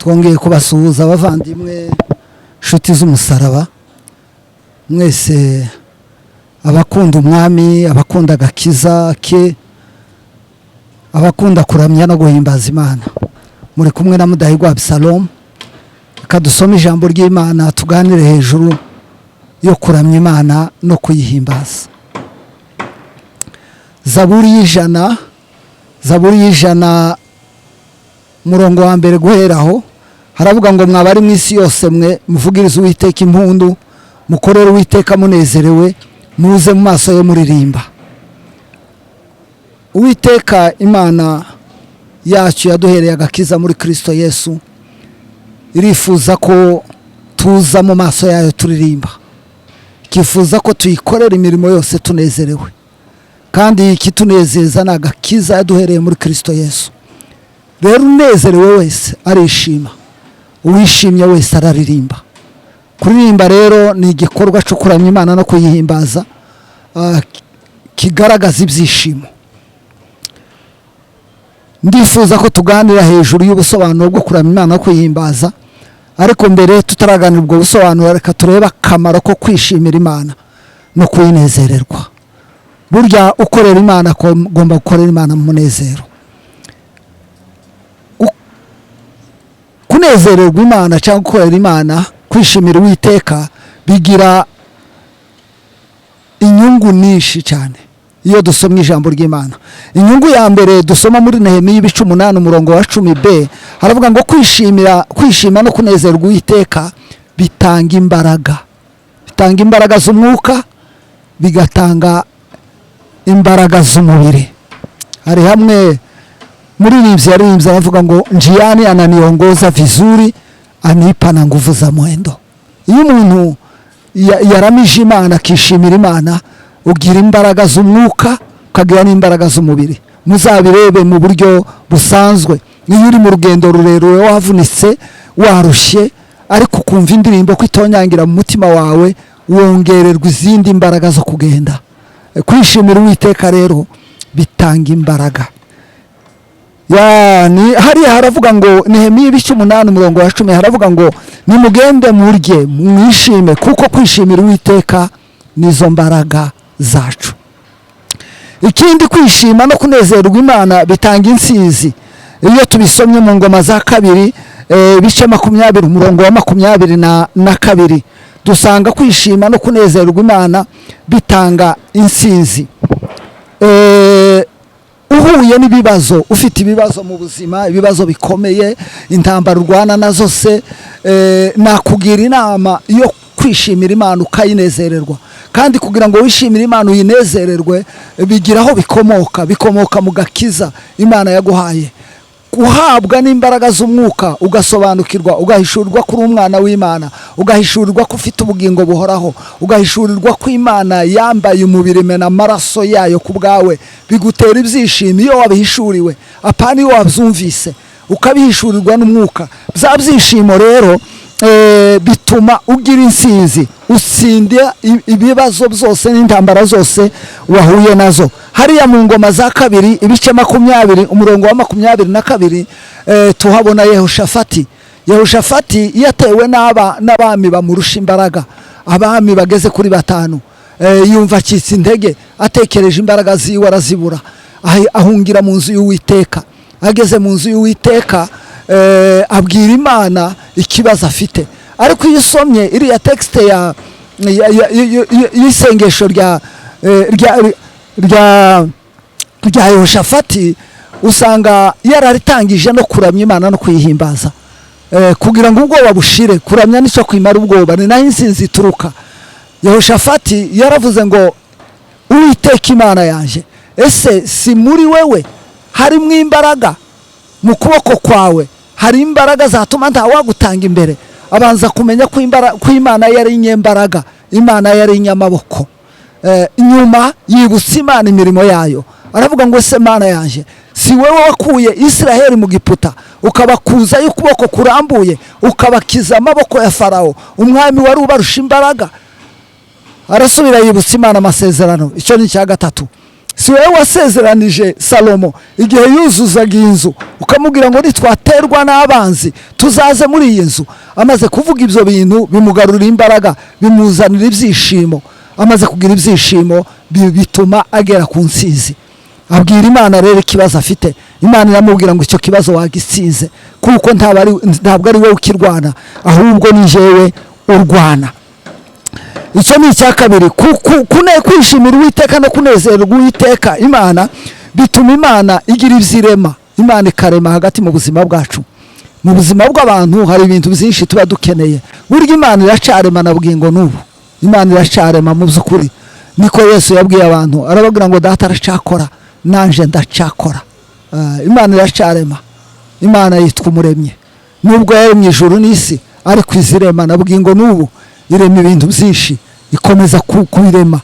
twongeye kubasuhuza abavandimwe nshuti z'umusaraba mwese, abakunda umwami, abakunda agakiza ke, abakunda kuramya no guhimbaza Imana. Muri kumwe na Mudahigwa Absalom. Kadusome ijambo ry'Imana tuganire hejuru yo kuramya Imana no kuyihimbaza. Zaburi y'ijana murongo wa mbere guheraho haravuga ngo mwabari mu isi yose mwe muvugiriza Uwiteka impundu, mukorere Uwiteka munezerewe, muze mu maso ye muririmba. Uwiteka Imana yacu yaduhereye agakiza muri Kristo Yesu, irifuza ko tuza mu maso yayo turirimba, ikifuza ko tuyikorera imirimo yose tunezerewe, kandi ikitunezeza ni agakiza yaduhereye muri Kristo Yesu. Rero unezerewe wese arishima, uwishimye wese araririmba. Kuririmba rero ni igikorwa cyo kuramya Imana no kuyihimbaza, kigaragaza ibyishimo. Ndifuza ko tuganira hejuru y'ubusobanuro bwo kuramya Imana no kuyihimbaza, ariko mbere tutaraganira ubwo busobanuro reka turebe akamaro ko kwishimira Imana no kuyinezererwa. Burya ukorera Imana ugomba gukorera Imana mu munezero. Kunezererwa Imana cyangwa gukorera Imana, kwishimira Uwiteka bigira inyungu nyinshi cyane iyo dusomye ijambo ry'Imana. Inyungu ya mbere dusoma muri Nehemiya 8 umurongo wa 10b, haravuga ngo kwishima no kunezerwa Uwiteka bitanga imbaraga z'umwuka, bigatanga imbaraga z'umubiri. Hari hamwe muri yaririmbye aravuga ngo njiani ananiongoza vizuri, anipa na nguvu za mwendo. Iyo umuntu yaramije Imana akishimira Imana, ugira imbaraga z'umwuka ukagira n'imbaraga z'umubiri. Muzabirebe mu buryo busanzwe, iyo uri mu rugendo rurerure wavunitse warushye, ariko ukumva indirimbo ko itonyangira mu mutima wawe, wongererwa izindi imbaraga zo kugenda. Kwishimira Uwiteka rero bitanga imbaraga. Hari haravuga ngo Nehemiya 8 umurongo wa 10 haravuga ngo nimugende murye mwishime, kuko kwishimira Uwiteka nizo mbaraga zacu. Ikindi, kwishima no kunezerwa Imana bitanga insinzi. Iyo tubisomye mu Ngoma za 2 bice 20 umurongo wa 22 dusanga kwishima no kunezerwa Imana bitanga insinzi. Uhuye n'ibibazo, ufite ibibazo mu buzima, ibibazo bikomeye, intambara urwana nazo se, nakugira inama yo kwishimira Imana ukayinezererwa. Kandi kugira ngo wishimire Imana uyinezererwe bigiraho bikomoka mu gakiza Imana yaguhaye. Guhabwa n'imbaraga z'umwuka, ugasobanukirwa, ugahishurirwa kuri umwana w'Imana, ugahishurirwa ko ufite ubugingo buhoraho, ugahishurirwa ko Imana yambaye umubiri mena amaraso yayo ku bwawe, bigutera ibyishimo iyo wabihishuriwe, apana iyo wabyumvise ukabihishurirwa n'umwuka. Bya byishimo rero bituma ugira insinzi, utsinda ibibazo byose n'intambara zose wahuye nazo. Hariya mu Ngoma za 2 ibice 20 umurongo wa 22 tuhabona Yehoshafati yatewe n'abami bamurusha imbaraga, abami bageze kuri 5. Yumva acitse intege, atekereje imbaraga ziwe arazibura, ahungira mu nzu y'Uwiteka. Ageze mu nzu y'Uwiteka abwira Imana ikibazo afite. Ariko iyo usomye iriya texte y'isengesho rya Yehoshafati, usanga yararitangije no kuramya Imana no kuyihimbaza, kugira ngo ubwoba bushire. Kuramya nicyo kwimara ubwoba, ni naho insinzi ituruka. Yehoshafati yaravuze ngo Uwiteka Imana yanjye, ese si muri wewe harimo imbaraga? Mu kuboko kwawe hari imbaraga zatuma ntawagutanga imbere. Abanza kumenya ko Imana yari inyembaraga, Imana yari inyamaboko. Nyuma yibutsa Imana imirimo yayo, aravuga ngo ese Mana yanjye, si wewe wakuye Israheli mu Giputa, ukabakuza y'ukuboko kurambuye, ukabakiza amaboko ya Farawo, umwami wari ubarusha imbaraga? Arasubira yibutsa Imana amasezerano. Icyo ni icya gatatu. si wowe wasezeranije Salomo igihe yuzuzaga inzu ukamubwira ngo nitwaterwa n'abanzi tuzaze muri iyi nzu? Amaze kuvuga ibyo bintu bimugarurira imbaraga, bimuzanira ibyishimo. Amaze kugira ibyishimo bituma agera ku nsinzi. Abwira Imana rero ikibazo afite. Imana iramubwira ngo icyo kibazo wagitsinze, kuko ntabwo ari wowe ukirwana, ahubwo ni jewe urwana. Icyo ni icya kabiri. Kwishimira Uwiteka no kunezerwa Uwiteka Imana bituma Imana igira ibyirema. Imana ikarema hagati mu buzima bwacu. Mu buzima bw'abantu hari ibintu byinshi tuba dukeneye. Burya Imana iracarema na bugingo n'ubu. Imana iracarema mu by'ukuri. Niko Yesu yabwiye abantu, arababwira ngo data aracakora, nanje ndacakora. Imana iracarema. Imana yitwa Umuremyi. Nubwo yaremye ijuru n'isi, ariko izirema na bugingo n'ubu. Irema ibintu byinshi, ikomeza kubirema.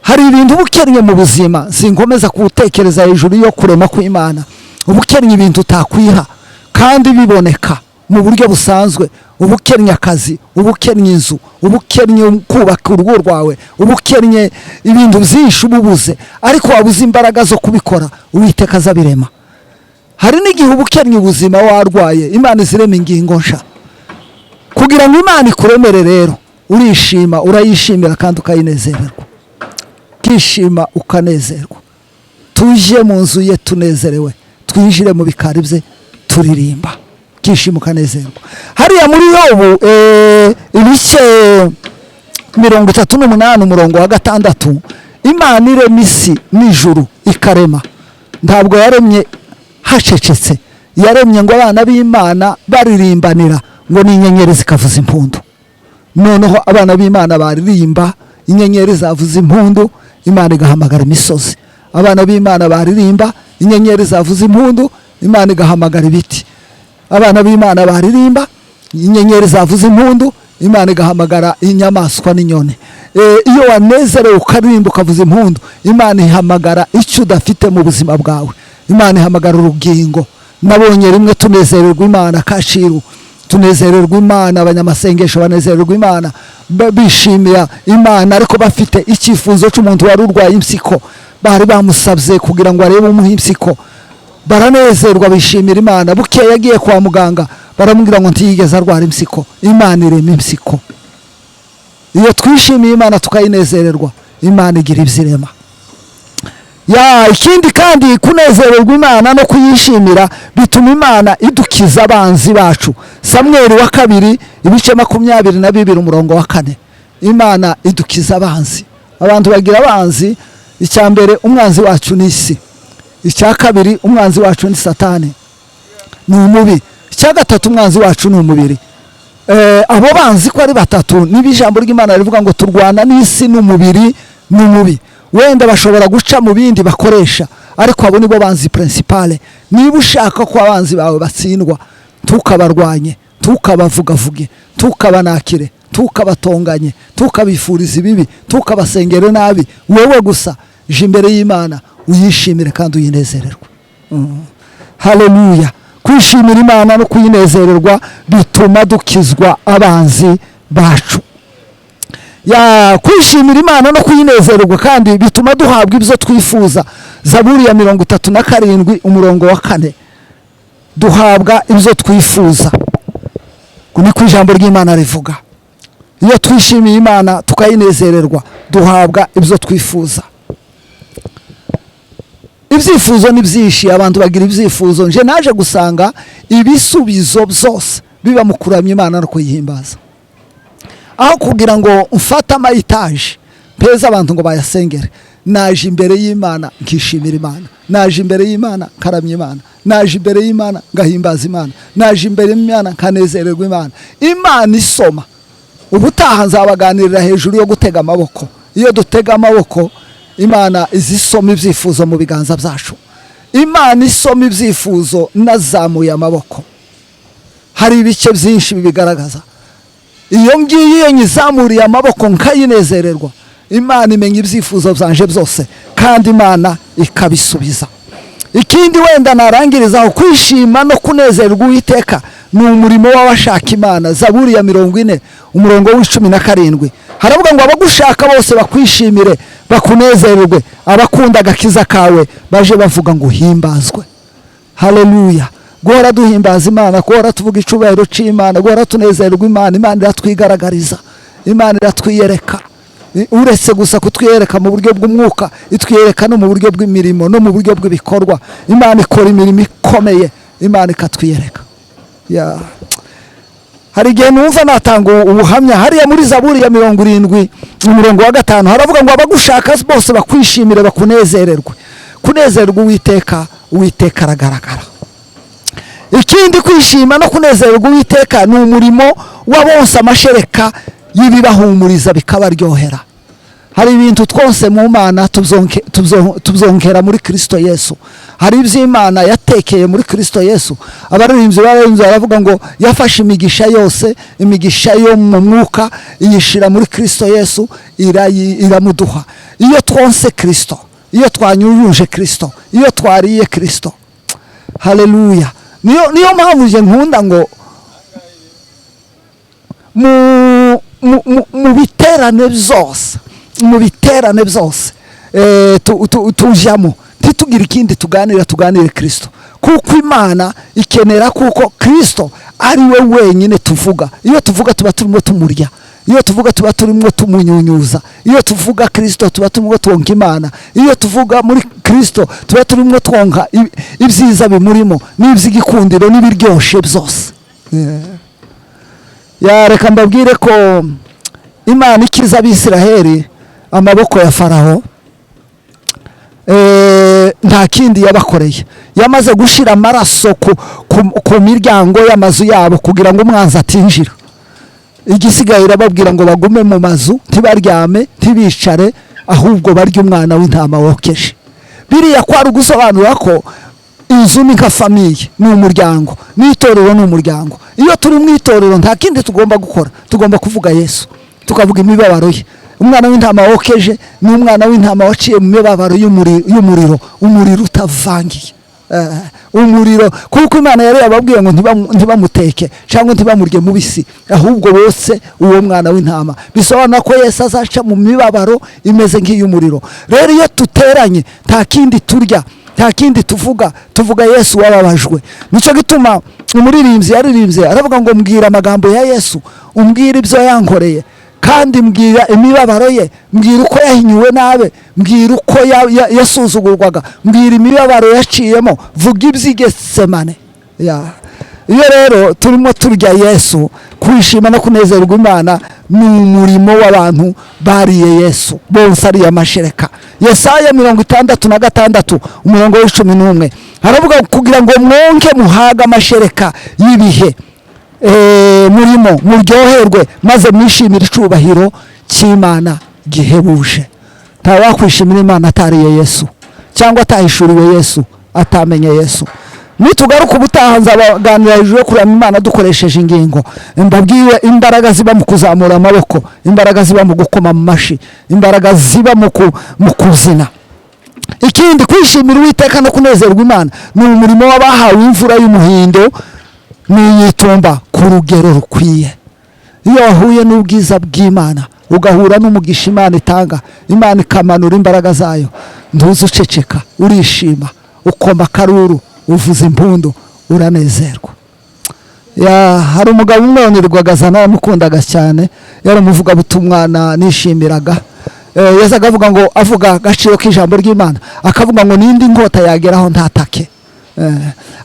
Hari ibintu ubukennye mu buzima, sinkomeza kutekereza hejuru yo kurema kw'Imana. Ubukennye ibintu utakwiha kandi biboneka mu buryo busanzwe. Ubukennye akazi, ubukennye inzu, ubukennye kubaka urugo rwawe, ubukennye ibintu byinshi ububuze, ariko wabuze imbaraga zo kubikora, Uwiteka azabirema. Hari n'igihe ubukennye ubuzima warwaye, Imana izirema ingingo nsha kugira ngo Imana ikuremere. Rero urishima, urayishimira kandi ukayinezererwa. Kishima ukanezerwa. Tuje mu nzu ye tunezerewe, twinjire mu bikari bye turirimba. Kishima ukanezerwa. Hariya muri Yobu ibice 38 umurongo wa 6, Imana irema isi n'ijuru ikarema. Ntabwo yaremye hacecetse, yaremye ngo abana b'Imana baririmbanira, ngo n'inyenyeri zikavuza impundu. Noneho abana b'Imana baririmba, inyenyeri zavuza impundu, Imana igahamagara imisozi. Abana b'Imana baririmba, inyenyeri zavuza impundu, Imana igahamagara ibiti. Abana b'Imana baririmba, inyenyeri zavuza impundu, Imana igahamagara inyamaswa n'inyoni. Iyo wanezerewe ukaririmba ukavuza impundu, Imana ihamagara icyo udafite mu buzima bwawe. Imana ihamagara urugingo. Nabonye rimwe tunezererwa Imana Kashiru, tunezererwa Imana, abanyamasengesho banezererwa Imana, bishimira Imana, ariko bafite icyifuzo cy'umuntu wari urwaye impyiko. Bari bamusabye kugira ngo arebe umuha impyiko. Baranezerwa bishimira Imana. Bukeye yagiye kwa muganga, baramubwira ngo ntiyigeze arwara impyiko. Imana irema impyiko. Iyo twishimiye Imana tukayinezererwa, Imana igira ibyirema. Ikindi kandi kunezererwa Imana no kuyishimira bituma Imana idukiza abanzi bacu. Samweli wa 2 ibice 22 umurongo wa 4. Imana idukiza abanzi. Abantu bagira abanzi. Icya mbere, umwanzi wacu ni isi. Icya kabiri, umwanzi wacu ni Satani, ni umubi. Icya gatatu, umwanzi wacu ni umubiri. Abo banzi ko ari batatu, niba ijambo ry'Imana rivuga ngo turwana n'isi n'umubiri n'umubi. Wenda bashobora guca mu bindi bakoresha, ariko abo nibo banzi principale. Niba ushaka ko abanzi bawe batsindwa, tukabarwanye, tukabavugavuge, tukabanakire, tukabatonganye, tukabifuriza ibibi, tukabasengere nabi, wowe gusa je imbere y'Imana uyishimire kandi uyinezererwa. Haleluya. Kwishimira Imana no kuyinezererwa bituma dukizwa abanzi bacu. Kwishimira Imana no kuyinezererwa kandi bituma duhabwa ibyo twifuza. Zaburi ya 37 umurongo wa 4. Duhabwa ibyo twifuza. Ni ku ijambo ry'Imana rivuga. Iyo twishimiye Imana tukayinezererwa, duhabwa ibyo twifuza. Ibyifuzo ni byinshi, abantu bagira ibyifuzo. Nje naje gusanga ibisubizo byose biba mu kuramya Imana no kuyihimbaza. Aho kugira ngo mfate amayitaje peza abantu ngo bayasengere, naje imbere y'Imana nkishimira Imana, naje imbere y'Imana karamya Imana, naje imbere y'Imana ngahimbaza Imana, naje imbere y'Imana kanezererwa Imana. Imana isoma. Ubutaha nzabaganirira hejuru yo gutega amaboko. Iyo dutega amaboko, Imana izisoma ibyifuzo mu biganza byacu. Imana isoma ibyifuzo nazamuye amaboko. Hari ibice byinshi bibigaragaza. Iyo ngiye nyizamuriye amaboko nkayinezererwa, Imana imenya ibyifuzo byanje byose kandi Imana ikabisubiza. Ikindi wenda narangirizaho, kwishima no kunezerwa Uwiteka ni umurimo w'abashaka Imana. Zaburi ya 40 umurongo w'17. Haravuga ngo abagushaka bose bakwishimire bakunezererwe, abakunda agakiza kawe baje bavuga ngo uhimbazwe. Haleluya. Guhora duhimbaza Imana, guhora tuvuga icubahiro c'Imana, guhora tunezererwa Imana. Imana iratwigaragariza, Imana iratwiyereka, uretse gusa kutwiyereka mu buryo bw'umwuka, itwiyereka no mu buryo bw'imirimo no mu buryo bw'ibikorwa. Imana ikora imirimo ikomeye, Imana ikatwiyereka. Hari igihe numva natanga ubuhamya hariya muri Zaburi ya 70 umurongo wa 5 haravuga ngo abagushaka bose bakwishimire bakunezererwe. Kunezererwa Uwiteka aragaragara. Ikindi kwishima no kunezererwa Uwiteka ni umurimo wa bose amashereka y'ibibahumuriza bikabaryohera. Hari ibintu twose mu Mana tubzonkera muri Kristo Yesu. Hari iby'Imana yatekeye muri Kristo Yesu. Abaririmbyi baravuga ngo yafashe imigisha yose, imigisha yo mu mwuka iyishira muri Kristo Yesu, iramuduha. Iyo twonse Kristo, iyo twanyujuje Kristo, iyo twariye Kristo. Haleluya. Niyo mpamvu je nkunda ngo mu biterane byose tujamo ntitugire ikindi tuganire Kristo, kuko Imana ikenera kuko Kristo ari we wenyine tuvuga. Iyo tuvuga tuba turimo tumurya, iyo tuvuga tuba turimo tumunyunyuza, iyo tuvuga Kristo tuba turimo twonka Imana, iyo tuvuga muri Kristo tuba turimo twonka ibyiza bimurimo n'iby'igikundiro n'ibiryoshe byose. Reka mbabwire ko Imana ikiza Abisiraheli amaboko ya Faraho, nta kindi yabakoreye. Yamaze gushira amaraso ku miryango y'amazu yabo kugira ngo umwanzi atinjira. Igisigaye irababwira ngo bagume mu mazu, ntibaryame, ntibicare, ahubwo barya umwana w'intama wokeje. Biriya kwari gusobanura ko inzu ni nka famiye, ni umuryango, n'itorero ni umuryango. Iyo turi mu itorero nta kindi tugomba gukora, tugomba kuvuga Yesu, tukavuga imibabaro ye. Umwana w'intama wokeje ni umwana w'intama waciye mu mibabaro y'umuriro, umuriro utavangiye. Umuriro, kuko Imana yari yababwiye ngo ntibamuteke cyangwa ntibamurye mubisi, ahubwo bose uwo mwana w'intama. Bisobanura ko Yesu azaca mu mibabaro imeze nk'iy'umuriro. Rero iyo tuteranye nta kindi turya, nta kindi tuvuga Yesu wababajwe. Nico gituma umuririmbyi yaririmbye aravuga ngo mbwira amagambo ya Yesu, umbwira ibyo yankoreye, kandi mbwira imibabaro ye, mbwira uko yahinyuwe nabe, mbwira uko yasuzugurwaga, mbwira imibabaro yaciyemo, vuga iby'igetsemane. Iyo rero turimo turya Yesu, kwishima no kunezerwa Imana ni umurimo w'abantu bariye Yesu bose ari amashereka. Yesaya 66 umurongo wa 11 haravuga kugira ngo mwonke muhaga amashereka y'ibihe murimo muryoherwe maze mwishimire icubahiro cy'Imana gihebuje. Nta wakwishimira Imana atariye Yesu cyangwa atahishuriwe Yesu, atamenye Yesu. Nitugaruka ubutaha nzabaganira hejuru kuramya Imana dukoresheje ingingo. Mbabwiye imbaraga ziba mu kuzamura amaboko, imbaraga ziba mu gukoma mu mashi, imbaraga ziba mu kuzina. Ikindi kwishimira Uwiteka no kunezerwa Imana ni umurimo w'abahawe imvura y'umuhindo niyitumba ku rugero rukwiye. Iyo wahuye n'ubwiza bw'Imana ugahura n'umugisha Imana itanga, Imana ikamanura imbaraga zayo, ntuzi uceceka, urishima, ukoma karuru, uvuza impundu, uranezerwa. Hari umugabo umwe wanirwaga naramukundaga cyane, yari umuvuga butumwa nishimiraga. Yazaga avuga ngo avuga agaciro k'ijambo ry'Imana, akavuga ngo nindi nkota yageraho ntatake.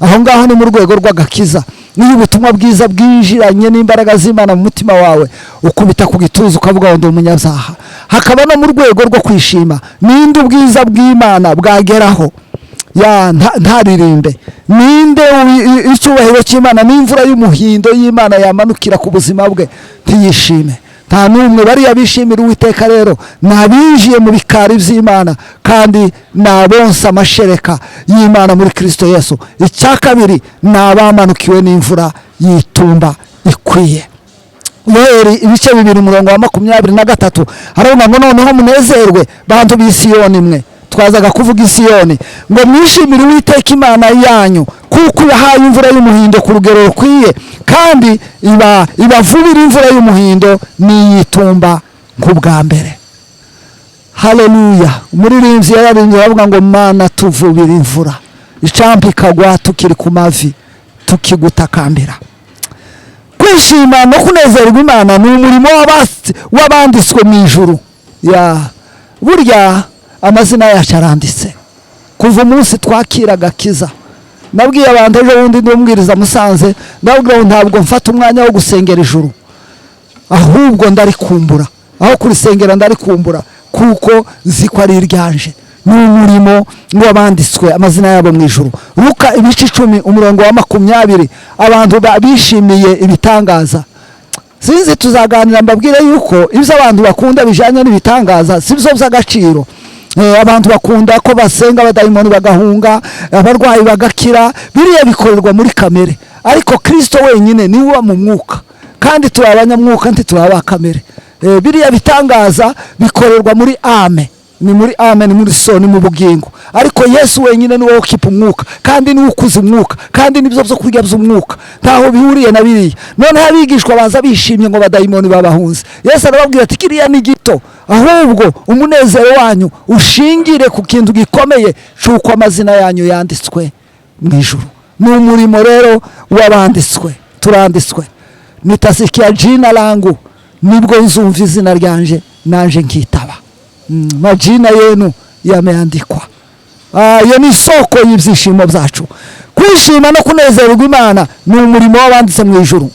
Aho ngaho ni mu rwego rw'agakiza. Niyo ubutumwa bwiza bwinjiranye n'imbaraga z'Imana mu mutima wawe, ukubita ku gituza ukavuga ngo ndi umunyabyaha. Hakaba no mu rwego rwo kwishima, ninde ubwiza bw'Imana bwageraho ntaririmbe, ninde icyubahiro cy'Imana n'imvura y'umuhindo y'Imana yamanukira ku buzima bwe ntiyishime. Nta numwe bariya bishimira Uwiteka. Rero nabinjiye mu bikari by'Imana kandi nabonsa amashereka y'Imana muri Kristo Yesu. Icya kabiri nabamanukiwe n'imvura yitumba ikwiye. Yoeli ibice 2 umurongo wa 23 haravuga ngo noneho munezerwe bantu b'Isiyoni mwe. Twazaga kuvuga Isiyoni ngo mwishimire Uwiteka Imana yanyu, kuko yahaye imvura y'umuhindo ku rugero rukwiye, kandi ibavubira imvura y'umuhindo niyitumba nk'ubwa mbere. haleluya. Umuririmbyi yararimbye bavuga ngo mana tuvubira imvura icampa ikagwa tukiri ku mavi tukigutakambira. Kwishima no kunezerwa Imana ni umurimo w'abanditswe mu ijuru. Burya amazina yacu aranditse kuva umunsi twakiraga kiza. Nabwiye abantu ejo bundi ndumwiriza Musanze ndabwira ngo ntabwo mfata umwanya wo gusengera ijuru, ahubwo ndarikumbura. Aho kurisengera ndarikumbura kuko ziko ari iryanje. Ni umurimo w'abanditswe amazina yabo mu ijuru. Luka ibice 10 umurongo wa 20 abantu bishimiye ibitangaza. Sinzi tuzaganira mbabwire yuko ibyo abantu bakunda bijanye n'ibitangaza sibyo by'agaciro. Abantu bakunda ko basenga abadayimoni bagahunga, abarwayi bagakira, biriya bikorerwa muri kamere. Ariko Kristo wenyine ni uwa mu mwuka, kandi turabanyamwuka ntituraba kamere. Biriya bitangaza bikorerwa muri ame, ni muri ame, ni muri so, ni mu bugingo. Ariko Yesu wenyine ni wo ukipa umwuka, kandi ni ukuza umwuka, kandi nibyo byo kurya by'umwuka. Ntaho bihuriye na biriya. None abigishwa baza bishimye ngo badayimoni babahunze. Yesu arababwira ati kiriya ni gito, ahubwo umunezero wanyu ushingire ku kintu gikomeye cy'uko amazina yanyu yanditswe mu ijuru. Ni umurimo rero w'abanditswe, turanditswe. Nitasikia jina langu nibwo nzumva izina ryanje nanje nkitaba. Majina yenu yameandikwa. Iyo ni isoko y'ibyishimo byacu. Kwishima no kunezerwa Imana ni umurimo w'abanditse mu ijuru.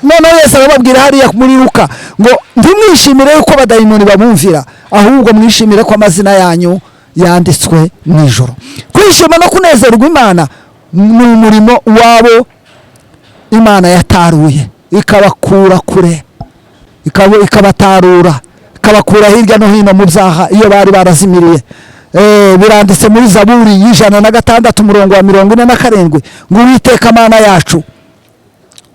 None Yesu arababwira hariya muri Luka ngo ntimwishimire yuko abadayimoni bamumvira, ahubwo mwishimire ko amazina yanyu yanditswe mu ijuru. Kwishima no kunezerwa Imana ni umurimo wabo Imana yataruye ikabakura kure, ikabatarura, ikabakura hirya no hino mu byaha iyo bari barazimiriye. Biranditse muri Zaburi y'106 umurongo wa 47 ngo Uwiteka Mana yacu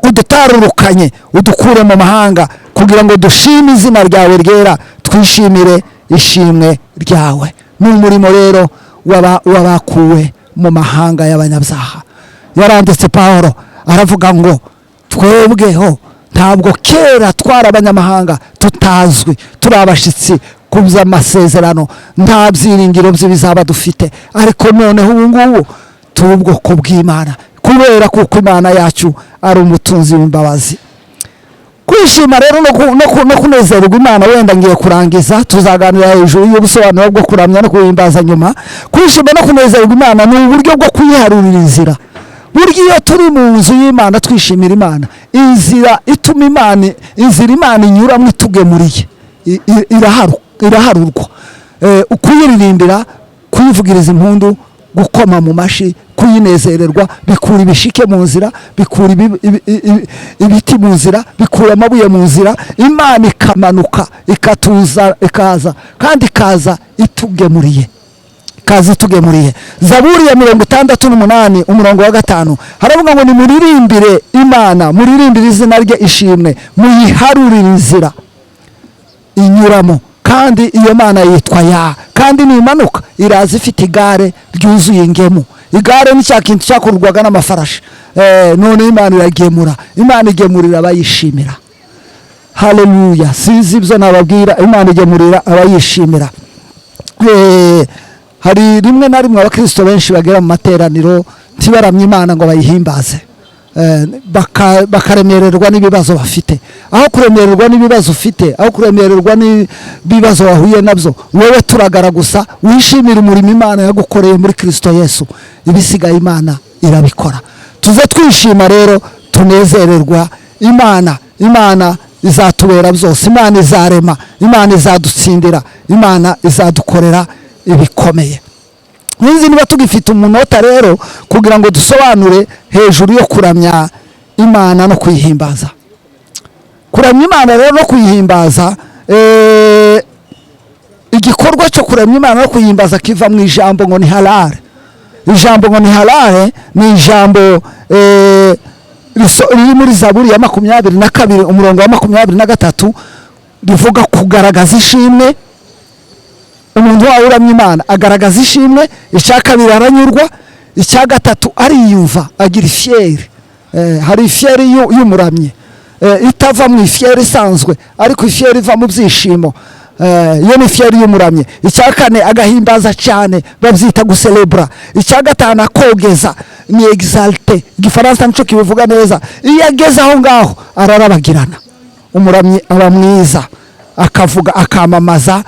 udutarurukanye udukure mu mahanga kugira ngo dushime izina ryawe ryera, twishimire ishimwe ryawe. Ni umurimo rero wabakuwe mu mahanga y'abanyabyaha. Yaranditse Pawulo aravuga ngo twebweho ntabwo kera twari abanyamahanga tutazwi, turi abashitsi kubza amasezerano, nta byiringiro by'ibizaba dufite, ariko noneho ubu ngubu turi ubwoko bw'Imana kubera kuko Imana yacu ari umutunzi w'imbabazi. Kwishima rero no kunezerwa Imana, wenda ngiye kurangiza, tuzaganira hejuru y'ubusobanuro bwo kuramya no guhimbaza nyuma. Kwishima no kunezerwa Imana ni uburyo bwo kuyiharurira inzira. Burya iyo turi mu nzu y'Imana twishimira Imana, inzira ituma Imana inyuramo itugemuriye iraharurwa. Kuyiririmbira, kuyivugiriza impundu, gukoma mu mashi, kuyinezererwa bikura ibishike mu nzira, bikura ibiti mu nzira, bikura amabuye mu nzira. Imana ikamanuka ikaza, kandi ikaza itugemuriye. Zaburi ya 68 umurongo wa 5 haravuga ngo nimuririmbire Imana, muririmbire izina rye ishimwe, muyiharurire inzira inyuramo. Kandi iyo Mana yitwa kandi nimanuka iraza ifite igare ryuzuye ingemu. Igare ni cya kintu cyakurwaga n'amafarashi. None Imana iragemura, Imana igemurira abayishimira. Haleluya. Sinzi ibyo nababwira, Imana igemurira abayishimira. Hari rimwe na rimwe abakristo benshi bagera mu materaniro ntibaramye Imana ngo bayihimbaze, bakaremererwa n'ibibazo bafite. Aho kuremererwa n'ibibazo ufite, aho kuremererwa n'ibibazo wahuye nabyo, wowe turagara gusa wishimira umurimo Imana yagukoreye muri Kristo Yesu, ibisigaye Imana irabikora. Tuze twishima rero, tunezererwa Imana. Imana izatubera byose, Imana izarema, Imana izadutsindira, Imana izadukorera ibikomeye. Nzi niba tugifite umunota rero kugira ngo dusobanure hejuru yo kuramya Imana no kuyihimbaza. Kuramya Imana rero no kuyihimbaza, igikorwa cyo kuramya Imana no kuyihimbaza kiva mu ijambo ngo ni halal. Ijambo ngo ni halal ni ijambo riri muri Zaburi ya 22 umurongo wa 23 rivuga kugaragaza ishimwe. Umuntu wawe uramya Imana agaragaza ishimwe. Icya kabiri aranyurwa. Icya gatatu ariyumva, agira ifyeri. Hari ifyeri y'umuramyi itava mu ifyeri isanzwe, ariko ifyeri iva mu byishimo. iyo ni fiyeri y'umuramyi. icya kane agahimbaza cyane, babyita guselebura. icya gatanu akogeza, ni exalte, igifaransa nico kibivuga neza. iyo ageze aho ngaho ararabagirana. umuramyi aba mwiza, akavuga akamamaza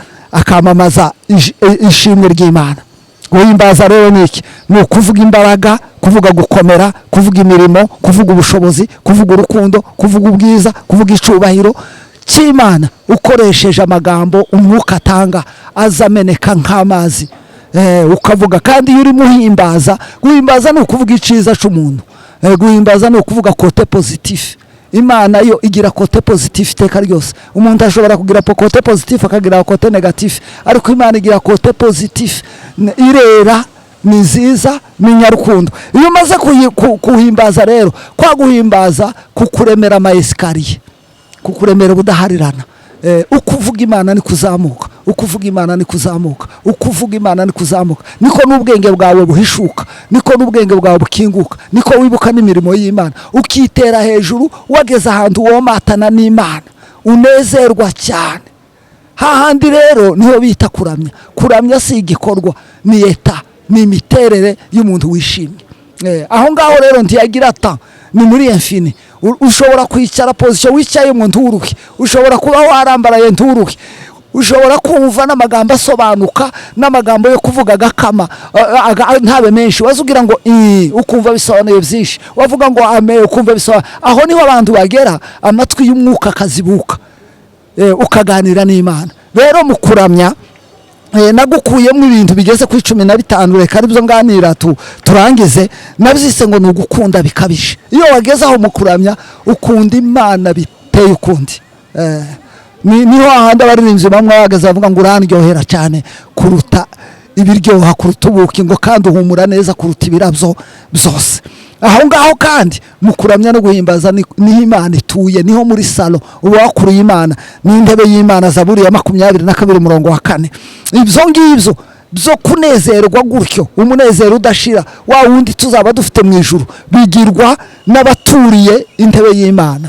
ishimwe ry'Imana. guhimbaza rero ni iki? ni ukuvuga imbaraga, kuvuga gukomera, kuvuga imirimo, kuvuga ubushobozi, kuvuga urukundo, kuvuga ubwiza, kuvuga icubahiro cy'Imana ukoresheje amagambo umwuka atanga azameneka nk'amazi. Ukavuga kandi iyo urimo uhimbaza, guhimbaza ni ukuvuga iciza cy'umuntu. guhimbaza ni ukuvuga kote positif. Imana yo igira kote positif iteka ryose. umuntu ashobora kugira kote positif akagira kote negatif, ariko Imana igira kote positif, irera, ni nziza, ni nyarukundo. iyo umaze kuhimbaza rero, kwa guhimbaza kukuremera amayesikariye, kukuremera ubudaharirana. ukuvuga Imana ni kuzamuka, ukuvuga Imana ni kuzamuka, ukuvuga Imana ni kuzamuka. niko n'ubwenge bwawe buhishuka, niko n'ubwenge bwawe bukinguka, niko wibuka n'imirimo y'Imana, ukitera hejuru, wageze ahantu womatana n'Imana, unezerwa cyane. hahandi rero niho bita kuramya. kuramya si igikorwa, ni eta, ni imiterere y'umuntu wishimye. aho ngaho rero ntiyagira ata, ni muri infini. ushobora kwicara position wicaye mu nturuke, ushobora kuba warambaraye nturuke, ushobora kumva n'amagambo asobanuka, n'amagambo yo kuvuga gakama ntabe menshi, wazugira ngo ukumva bisobanuye byinshi, wavuga ngo ame ukumva bisobanuye. aho niho abantu bagera, amatwi y'umwuka akazibuka, ukaganira n'Imana. rero mu kuramya nagukuyemo ibintu bigeze kuri 15, reka aribyo nganira turangize. nabyise ngo ni ugukunda bikabije. iyo wageze aho mu kuramya ukunda Imana biteye ukundi, niho ahandi abaririmbyi bamwe bahagaze bavuga ngo urandyohera cyane kuruta ibiryoha, kuruta ubuki, ngo kandi uhumura neza kuruta ibirabyo byose. aho ngaho kandi mu kuramya no guhimbaza niho Imana ituye, niho muri salo uba wakuruye Imana, n'intebe y'Imana. Zaburi ya 22:4. ibyo ngibyo byo kunezerwa gutyo, umunezero udashira, wa wundi tuzaba dufite mu ijuru, bigirwa n'abaturiye intebe y'Imana.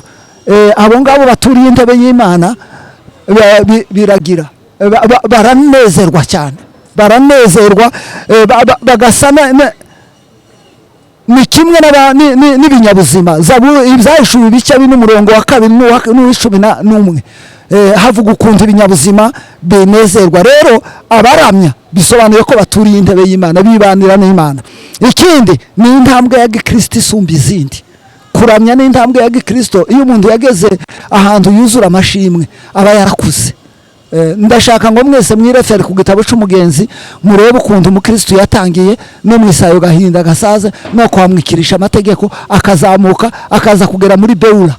abo ngabo baturiye intebe y'Imana biragira, baranezerwa cyane, baranezerwa, bagasana ni kimwe n'ibinyabuzima. Ibyahishuriwe ibice 2 n'uwa 11 havuga ukuntu ibinyabuzima binezerwa. rero abaramya bisobanuye ko baturiye intebe y'Imana, bibanira n'Imana. ikindi ni intambwe ya Gikristo isumba izindi. kuramya ni intambwe ya Gikristo. iyo umuntu yageze ahantu yuzura amashimwe aba yarakuze. ndashaka ngo mwese mwirefere ku gitabo cy'umugenzi, murebe ukuntu umukristo yatangiye no mu Isayo gahinda gasaze, no kwamwikirisha amategeko, akazamuka akaza kugera muri Beula.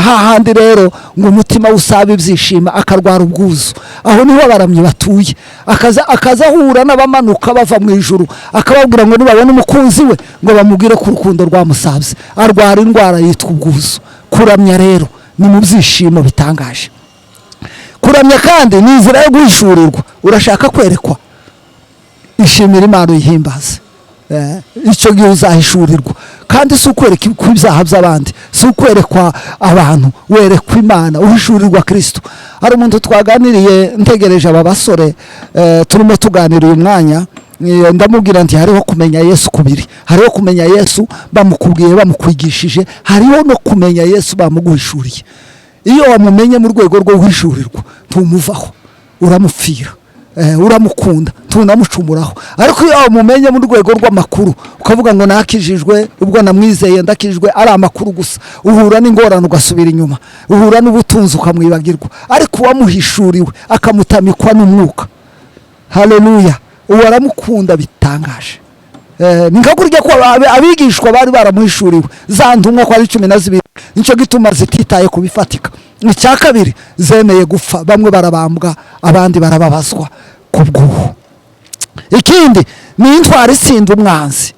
hahandi rero ngo umutima usaba ibyishima, akarwara ubwuzu. aho niho abaramyi batuye. akaza ahura n'abamanuka bava mu ijuru, akababwira ngo nibabona umukunzi we ngo bamubwire ko urukundo rwamusabye, arwara indwara yitwa ubwuzu. kuramya rero ni mu byishimo bitangaje. kuramya kandi ni inzira yo guhishurirwa. urashaka kwerekwa, ishimira Imana uyihimbaze. icyo gihe uzahishurirwa, kandi si ukwereka ibyaha by'abandi, si ukwerekwa abantu, werekwa Imana, uhishurirwa Kristo. hari umuntu twaganiriye ntegereje aba basore, turimo tuganira uyu mwanya, ndamubwira nti hariho kumenya Yesu kubiri. hariho kumenya Yesu bamukubwiye, bamukwigishije, hariho no kumenya Yesu bamuguhishuriye. iyo wamumenye mu rwego rwo guhishurirwa, ntumuvaho, uramupfira, uramukunda, tunamucumuraho. ariko iyo wamumenye mu rwego rw'amakuru, ukavuga ngo nakijijwe, ubwo namwizeye ndakijijwe, ari amakuru gusa, uhura n'ingorane ugasubira inyuma, uhura n'ubutunzi ukamwibagirwa. ariko uwamuhishuriwe akamutamikwa n'umwuka, haleluya, uwo aramukunda bitangaje. nikakurya ko abigishwa bari baramuhishuriwe, za ntumwa ko ari 12, nicyo gituma zititaye kubifatika. icya kabiri, zemeye gupfa, bamwe barabambwa, abandi barababazwa kubw'uwo. ikindi ni intwaro itsinda umwanzi.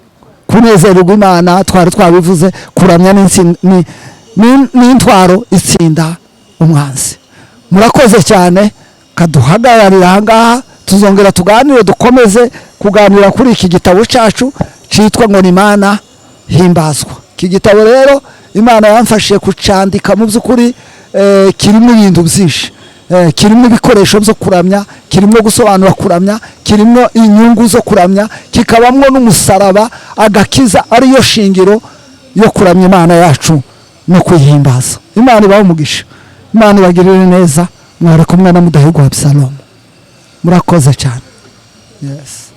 kunezererwa Imana twari twabivuze, kuramya ni intwaro itsinda umwanzi. murakoze cyane, kaduhagararira aha ngaha, tuzongera tuganire, dukomeze kuganira kuri iki gitabo cyacu cyitwa ngo ni Imana himbazwa. iki gitabo rero Imana yamfashije kucandika, mu by'ukuri kirimo ibintu byinshi. kirimo ibikoresho byo kuramya, kirimo gusobanura kuramya, kirimo inyungu zo kuramya, kikabamwo n'umusaraba, agakiza ariyo shingiro yo kuramya Imana yacu no kuyihimbaza. Imana ibahe umugisha, Imana ibagirire neza. Mwari kumwe na Mudahigwa Absalomu, murakoze cyane. Yes.